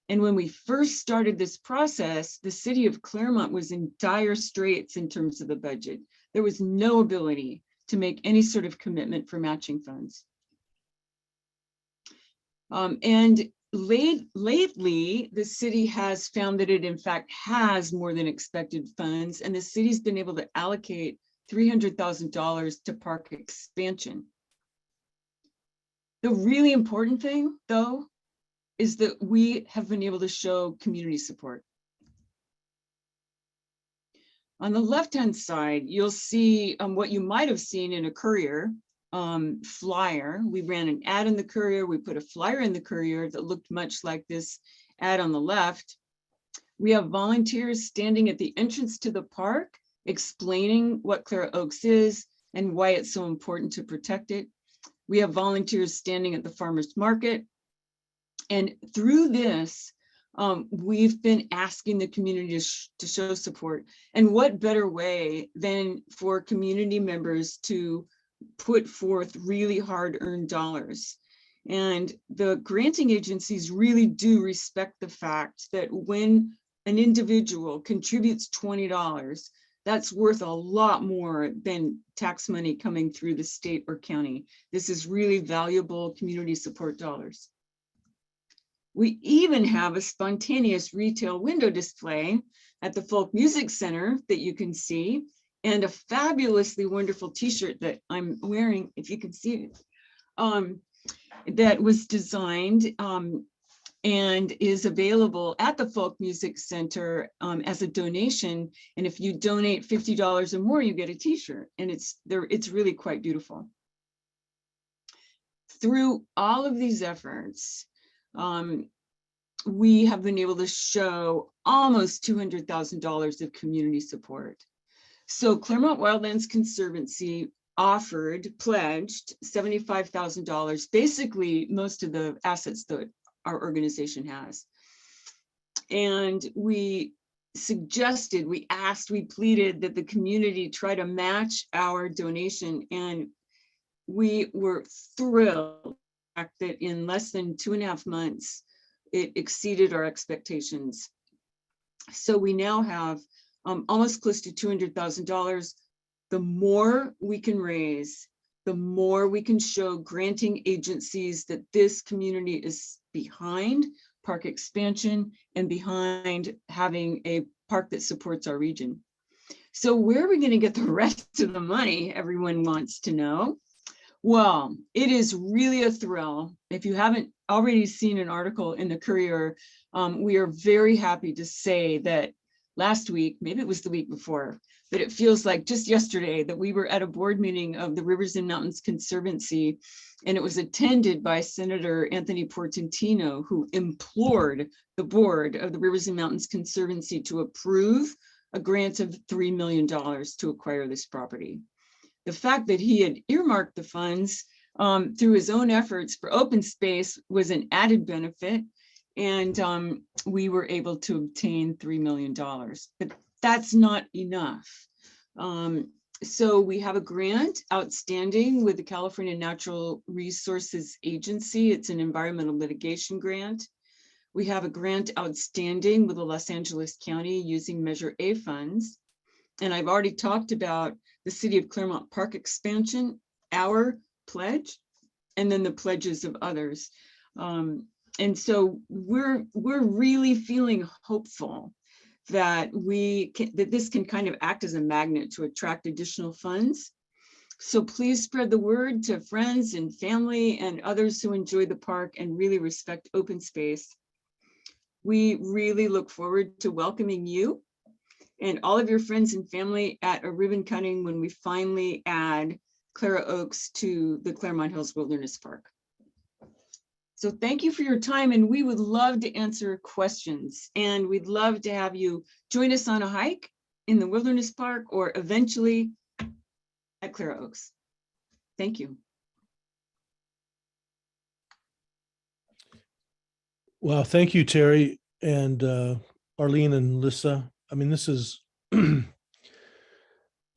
And when we first started this process, the city of Claremont was in dire straits in terms of the budget. There was no ability to make any sort of commitment for matching funds. And lately, the city has found that it in fact has more than expected funds, and the city's been able to allocate $300,000 to park expansion. The really important thing, though, is that we have been able to show community support. On the left-hand side, you'll see what you might have seen in a Courier flyer. We ran an ad in the Courier. We put a flyer in the Courier that looked much like this ad on the left. We have volunteers standing at the entrance to the park, explaining what Claro Oaks is and why it's so important to protect it. We have volunteers standing at the farmers market. And through this, we've been asking the community to show support. And what better way than for community members to put forth really hard-earned dollars. And the granting agencies really do respect the fact that when an individual contributes $20, that's worth a lot more than tax money coming through the state or county. This is really valuable community support dollars. We even have a spontaneous retail window display at the Folk Music Center that you can see, and a fabulously wonderful t-shirt that I'm wearing, if you can see it, that was designed and is available at the Folk Music Center as a donation. And if you donate $50 or more, you get a t-shirt, and it's really quite beautiful. Through all of these efforts, we have been able to show almost $200,000 of community support. So Claremont Wildlands Conservancy pledged $75,000, basically most of the assets that our organization has. And we suggested, we asked, we pleaded that the community try to match our donation. And we were thrilled that in less than 2.5 months, it exceeded our expectations. So we now have almost close to $200,000. The more we can raise, the more we can show granting agencies that this community is behind park expansion and behind having a park that supports our region. So where are we going to get the rest of the money? Everyone wants to know. Well, it is really a thrill. If you haven't already seen an article in the Courier, we are very happy to say that last week, maybe it was the week before, but it feels like just yesterday that we were at a board meeting of the Rivers and Mountains Conservancy, and it was attended by Senator Anthony Portantino, who implored the board of the Rivers and Mountains Conservancy to approve a grant of $3 million to acquire this property. The fact that he had earmarked the funds through his own efforts for open space was an added benefit, and we were able to obtain $3 million, but that's not enough. So we have a grant outstanding with the California Natural Resources Agency. It's an environmental litigation grant. We have a grant outstanding with the Los Angeles County using Measure A funds. And I've already talked about the City of Claremont Park expansion, our pledge, and then the pledges of others. And so we're really feeling hopeful that this can kind of act as a magnet to attract additional funds. So please spread the word to friends and family and others who enjoy the park and really respect open space. We really look forward to welcoming you and all of your friends and family at a ribbon cutting when we finally add Claro Oaks to the Claremont Hills Wilderness Park. So thank you for your time, and we would love to answer questions, and we'd love to have you join us on a hike in the Wilderness Park or eventually at Claro Oaks. Thank you. Well, thank you, Terry and Arlene and Lissa. I mean, this is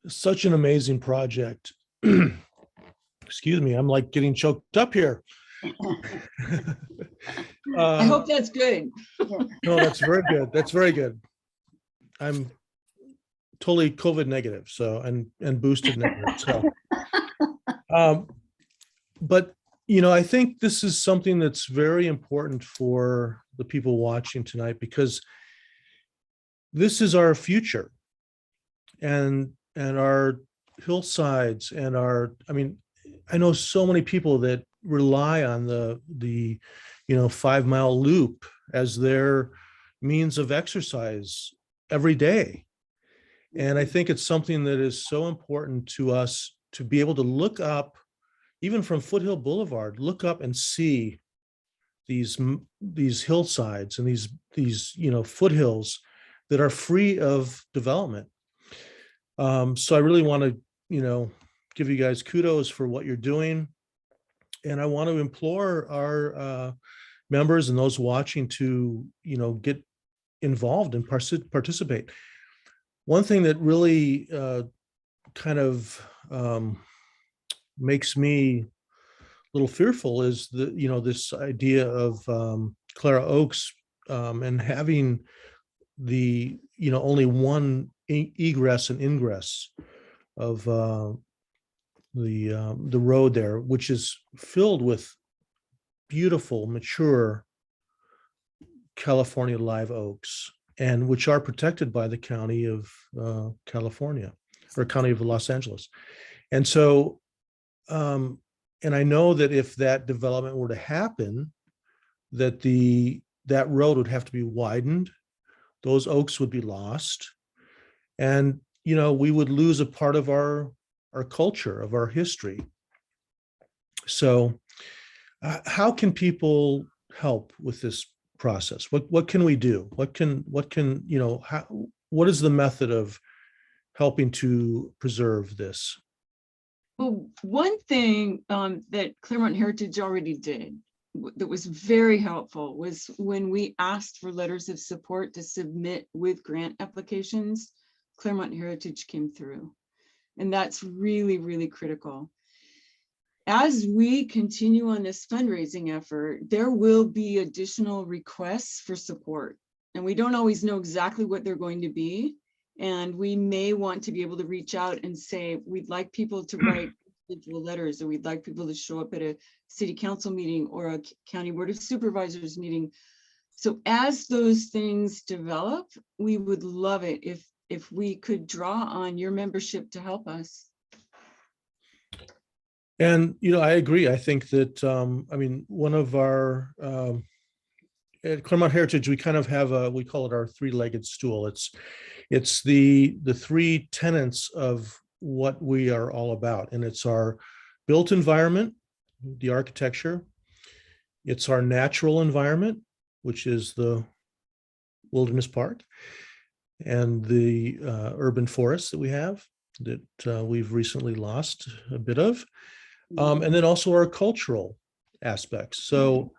such an amazing project. Excuse me, I'm like getting choked up here. I hope that's good. No, that's very good. That's very good. I'm totally COVID negative, so and boosted negative. So, but you know, I think this is something that's very important for the people watching tonight, because this is our future, and our hillsides and our, I mean, I know so many people that rely on the 5-mile loop as their means of exercise every day. And I think it's something that is so important to us to be able to look up, even from Foothill Boulevard, look up and see these hillsides and these foothills that are free of development. So I really want to give you guys kudos for what you're doing, and I want to implore our members and those watching to get involved and participate. One thing that really kind of makes me a little fearful is this idea of Claro Oaks and having the only one egress and ingress of the road there, which is filled with beautiful, mature California live oaks, and which are protected by the county of California, or county of Los Angeles. And so, and I know that if that development were to happen, that that road would have to be widened, those oaks would be lost, and we would lose a part of our culture, of our history. So how can people help with this process? What can we do? What is the method of helping to preserve this? Well, one thing that Claremont Heritage already did that was very helpful was when we asked for letters of support to submit with grant applications, Claremont Heritage came through. And that's really, really critical. As we continue on this fundraising effort, there will be additional requests for support. And we don't always know exactly what they're going to be. And we may want to be able to reach out and say, we'd like people to write individual letters, or we'd like people to show up at a city council meeting or a county board of supervisors meeting. So as those things develop, we would love it if we could draw on your membership to help us. And, I agree. I think that, one of our, at Claremont Heritage, we kind of have we call it our three-legged stool. It's the three tenets of what we are all about. And it's our built environment, the architecture. It's our natural environment, which is the Wilderness Park, and the urban forests that we have that we've recently lost a bit of. And then also our cultural aspects. So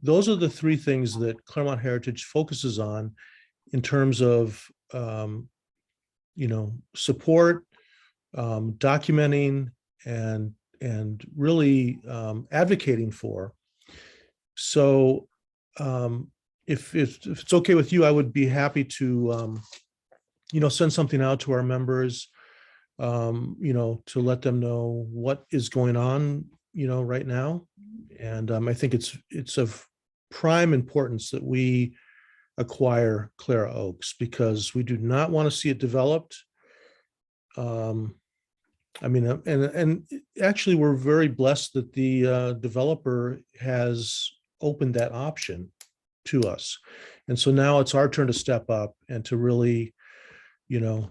those are the three things that Claremont Heritage focuses on in terms of, support, documenting, and really advocating for. So if it's okay with you, I would be happy to, send something out to our members, to let them know what is going on, right now. And I think it's of prime importance that we acquire Claro Oaks, because we do not want to see it developed. And actually, we're very blessed that the developer has opened that option to us. And so now it's our turn to step up and to really,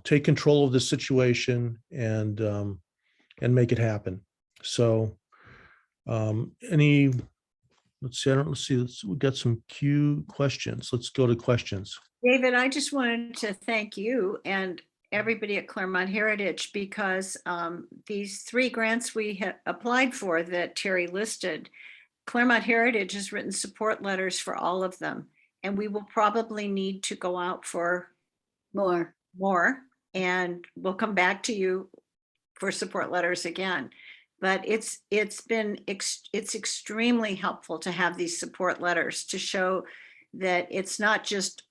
take control of the situation and make it happen. So any let's see, we got some Q questions. Let's go to questions. David, I just wanted to thank you and everybody at Claremont Heritage because these 3 grants we have applied for that Terry listed, Claremont Heritage has written support letters for all of them. And we will probably need to go out for More. more, and we'll come back to you for support letters again. But it's extremely helpful to have these support letters to show that it's not just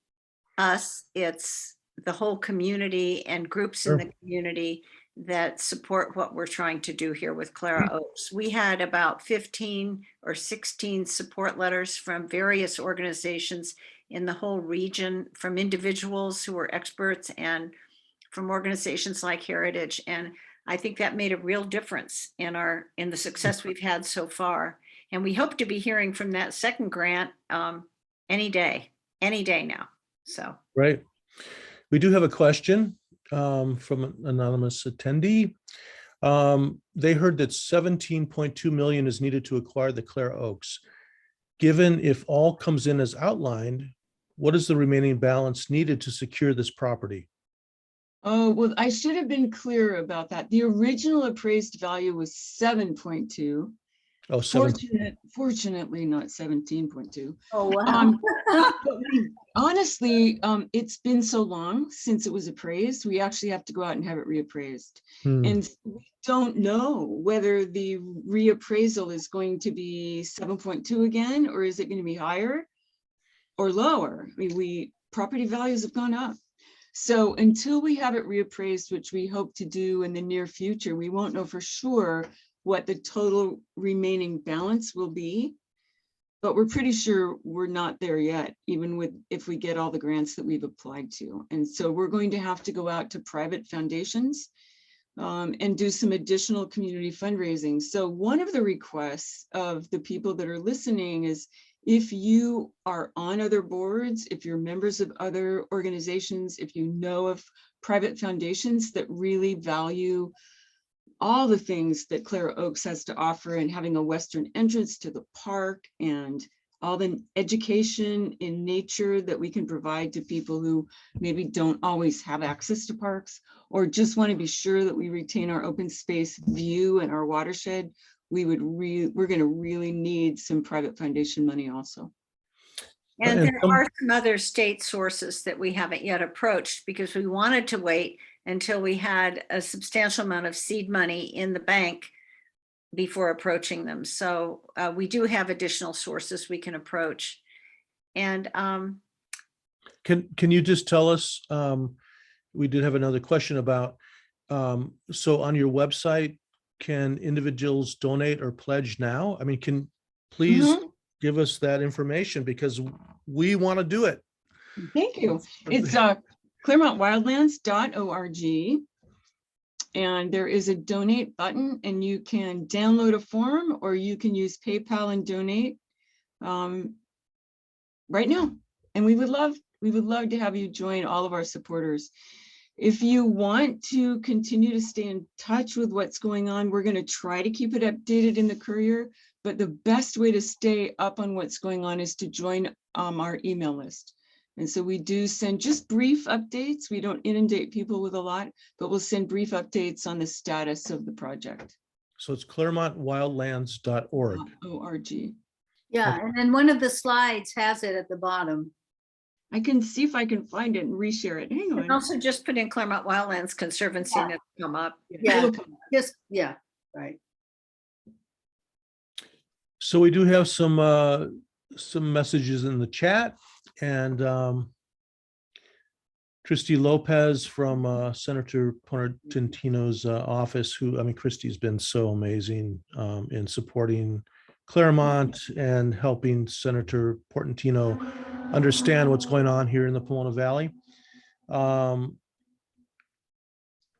us, it's the whole community and groups in the community that support what we're trying to do here with Claro Oaks. We had about 15 or 16 support letters from various organizations in the whole region, from individuals who were experts and from organizations like Heritage. And I think that made a real difference in the success we've had so far. And we hope to be hearing from that second grant any day now. So. Right. We do have a question from an anonymous attendee. They heard that 17.2 million is needed to acquire the Claro Oaks. Given if all comes in as outlined, what is the remaining balance needed to secure this property? Oh, well, I should have been clear about that. The original appraised value was 7.2. Oh, 7. Fortunately, not 17.2. Oh, wow. But honestly, it's been so long since it was appraised. We actually have to go out and have it reappraised. And we don't know whether the reappraisal is going to be 7.2 again, or is it going to be higher or lower? I mean, property values have gone up. So until we have it reappraised, which we hope to do in the near future, we won't know for sure what the total remaining balance will be. But we're pretty sure we're not there yet, even if we get all the grants that we've applied to. And so we're going to have to go out to private foundations and do some additional community fundraising. So one of the requests of the people that are listening is, if you are on other boards, if you're members of other organizations, if you know of private foundations that really value all the things that Claro Oaks has to offer, and having a western entrance to the park and all the education in nature that we can provide to people who maybe don't always have access to parks, or just want to be sure that we retain our open space view and our watershed, we're going to really need some private foundation money also. And there are some other state sources that we haven't yet approached because we wanted to wait until we had a substantial amount of seed money in the bank before approaching them. So we do have additional sources we can approach. And can you just tell us, we did have another question about, so on your website, can individuals donate or pledge now? I mean, can please give us that information, because we want to do it. Thank you. It's ClaremontWildlands.org. And there is a donate button, and you can download a form, or you can use PayPal and donate right now. And we would love to have you join all of our supporters. If you want to continue to stay in touch with what's going on, we're going to try to keep it updated in the Courier, but the best way to stay up on what's going on is to join our email list. And so we do send just brief updates. We don't inundate people with a lot, but we'll send brief updates on the status of the project. So it's ClaremontWildlands.org. .org. Yeah, and then one of the slides has it at the bottom. I can see if I can find it and reshare it. Hang on. and also just put in Claremont Wildlands Conservancy and it'll come up. Yeah, just, yeah, right. So we do have some messages in the chat, and Christy Lopez from Senator Portantino's office, who, I mean, Christy's been so amazing in supporting Claremont and helping Senator Portantino understand what's going on here in the Pomona Valley.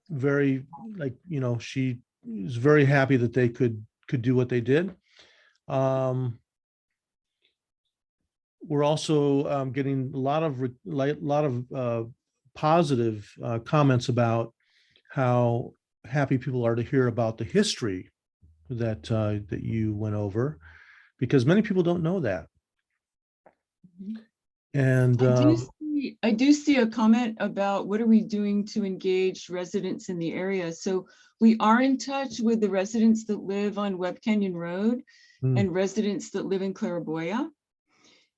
Very, like, you know, she was very happy that they could do what they did. We're also getting a lot of positive comments about how happy people are to hear about the history that that you went over. because many people don't know that. Mhm. And I do see a comment about what are we doing to engage residents in the area. So we are in touch with the residents that live on Webb Canyon Road and residents that live in Claraboya.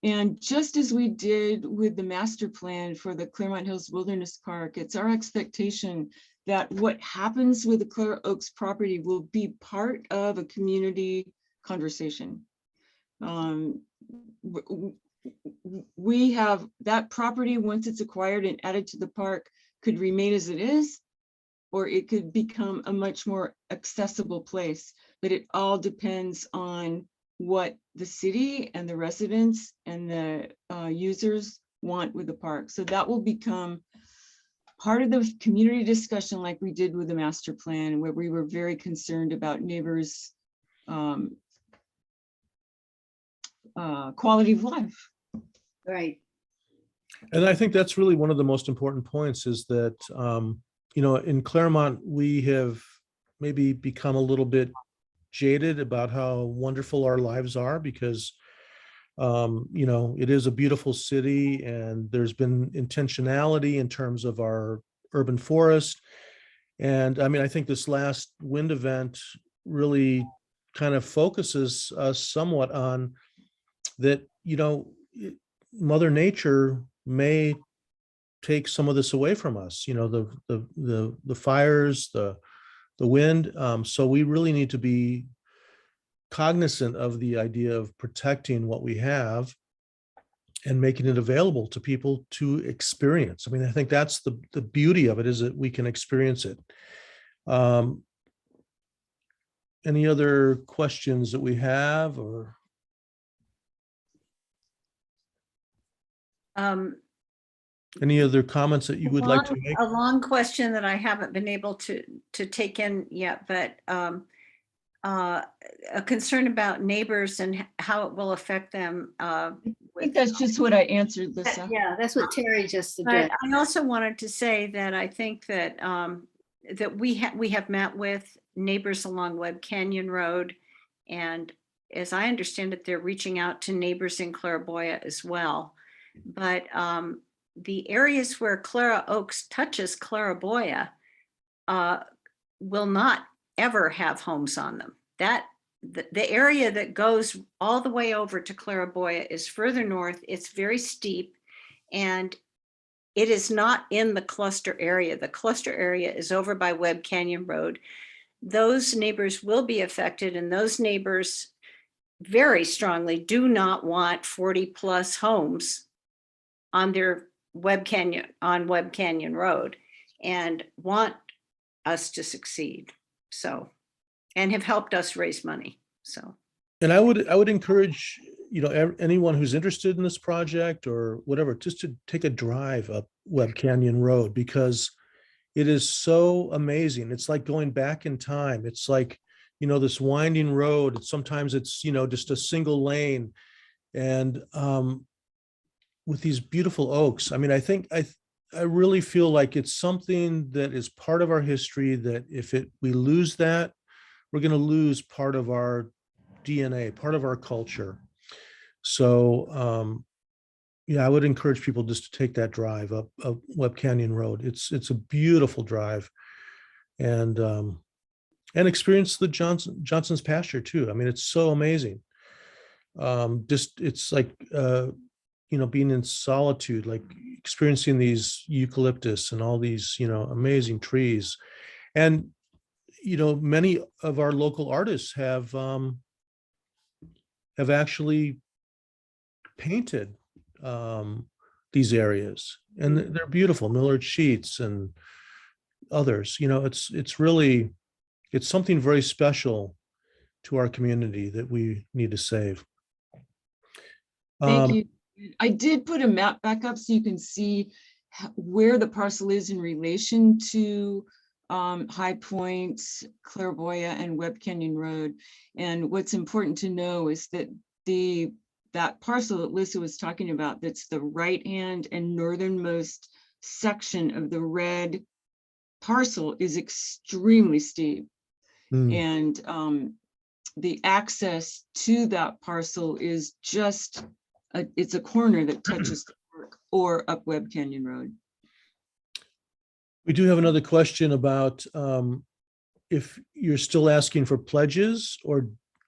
And just as we did with the master plan for the Claremont Hills Wilderness Park, it's our expectation that what happens with the Claro Oaks property will be part of a community conversation. We have that property, once it's acquired and added to the park, could remain as it is, or it could become a much more accessible place. But it all depends on what the city and the residents and the users want with the park. So that will become part of the community discussion, like we did with the master plan, where we were very concerned about neighbors' quality of life. Right. And I think that's really one of the most important points is that, you know, in Claremont, we have maybe become a little bit jaded about how wonderful our lives are because, you know, it is a beautiful city and there's been intentionality in terms of our urban forest. And I mean, I think this last wind event really kind of focuses us somewhat on that, you know, Mother Nature may take some of this away from us, you know, the fires, the wind. So we really need to be cognizant of the idea of protecting what we have and making it available to people to experience. I mean, I think that's the beauty of it, is that we can experience it. Any other questions that we have, or? Any other comments that you would like to make? A long question that I haven't been able to take in yet, but a concern about neighbors and how it will affect them. I think that's just what I answered, Lisa. Yeah, that's what Terry just But addressed. I also wanted to say that I think that that we have met with neighbors along Webb Canyon Road, and as I understand it, they're reaching out to neighbors in Claraboya as well. But the areas where Claro Oaks touches Claraboya will not ever have homes on them. That the area that goes all the way over to Claraboya is further north. It's very steep, and it is not in the cluster area. The cluster area is over by Webb Canyon Road. Those neighbors will be affected, and those neighbors very strongly do not want 40+ homes on their Webb Canyon Road, and want us to succeed. So, and have helped us raise money. So, and I would encourage, you know, anyone who's interested in this project or whatever, just to take a drive up Webb Canyon Road, because it is so amazing. It's like going back in time. It's like, you know, this winding road. Sometimes it's, you know, just a single lane, and with these beautiful oaks. I mean, I think I really feel like it's something that is part of our history, that if we lose that, we're going to lose part of our DNA, part of our culture. So yeah, I would encourage people just to take that drive up Webb Canyon Road. It's a beautiful drive, and experience the Johnson's Pasture too. I mean, it's so amazing. Just it's like you know, being in solitude, like experiencing these eucalyptus and all these, you know, amazing trees. And you know, many of our local artists have actually painted these areas, and they're beautiful. Millard Sheets and others. You know, it's really, it's something very special to our community that we need to save. Thank you. I did put a map back up so you can see where the parcel is in relation to High Point, Claraboya, and Webb Canyon Road. And what's important to know is that that parcel that Lisa was talking about, that's the right hand and northernmost section of the red parcel, is extremely steep. And the access to that parcel is just, it's a corner that touches the park or up Webb Canyon Road. We do have another question about if you're still asking for pledges or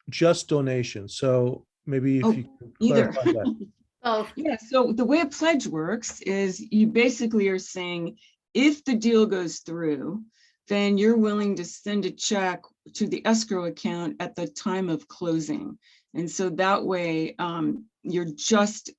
just donations. So maybe if you can Either. clarify that. Oh, Yeah, so the way a pledge works is you basically are saying, if the deal goes through, then you're willing to send a check to the escrow account at the time of closing. And so that way, you're just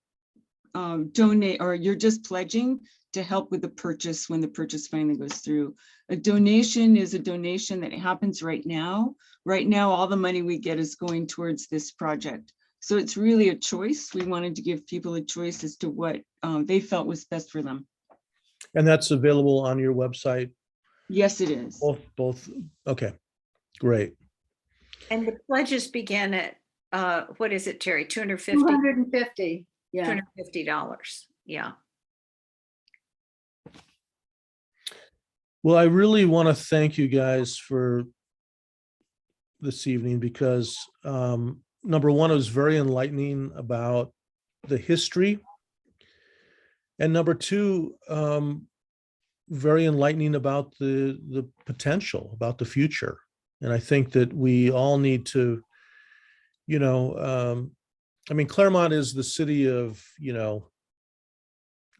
donate, or you're just pledging to help with the purchase when the purchase finally goes through. A donation is a donation that happens right now. Right now, all the money we get is going towards this project. So it's really a choice. We wanted to give people a choice as to what they felt was best for them. And that's available on your website? Yes, it is. Both. Okay, great. And the pledges begin at, what is it, Terry? 250? 250, yeah. $250. Yeah. Well, I really want to thank you guys for this evening because number one, it was very enlightening about the history. And number two, very enlightening about the potential, about the future. And I think that we all need to, you know, I mean, Claremont is the city of, you know,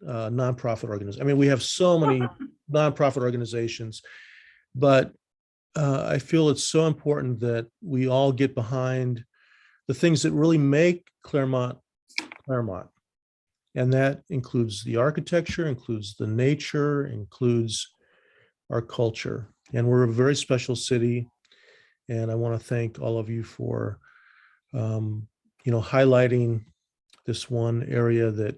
nonprofit organizations. I mean, we have so many nonprofit organizations, but I feel it's so important that we all get behind the things that really make Claremont, Claremont. And that includes the architecture, includes the nature, includes our culture. And we're a very special city. And I want to thank all of you for, you know, highlighting this one area that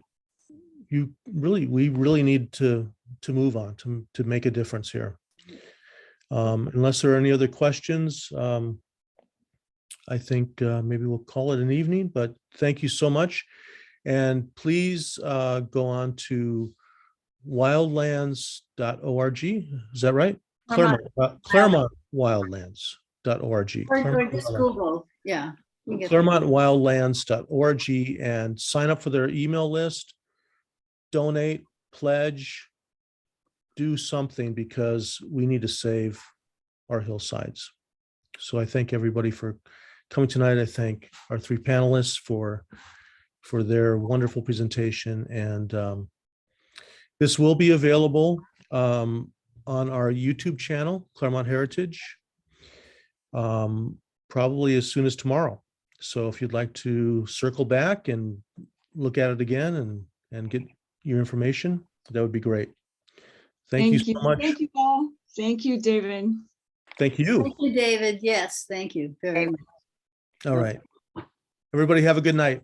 we really need to move on, to make a difference here. Unless there are any other questions, I think maybe we'll call it an evening, but thank you so much. And please go on to wildlands.org. Is that right? Claremont Wildlands.org. Or just Google, yeah. you get- ClaremontWildlands.org and sign up for their email list. Donate, pledge, do something because we need to save our hillsides. So I thank everybody for coming tonight. I thank our three panelists for their wonderful presentation. And this will be available on our YouTube channel, Claremont Heritage, probably as soon as tomorrow. So if you'd like to circle back and look at it again and get your information, that would be great. Thank you so much. Thank you all. Thank you, David. Thank you. Thank you, David. Yes, thank you very much. All right. Everybody have a good night.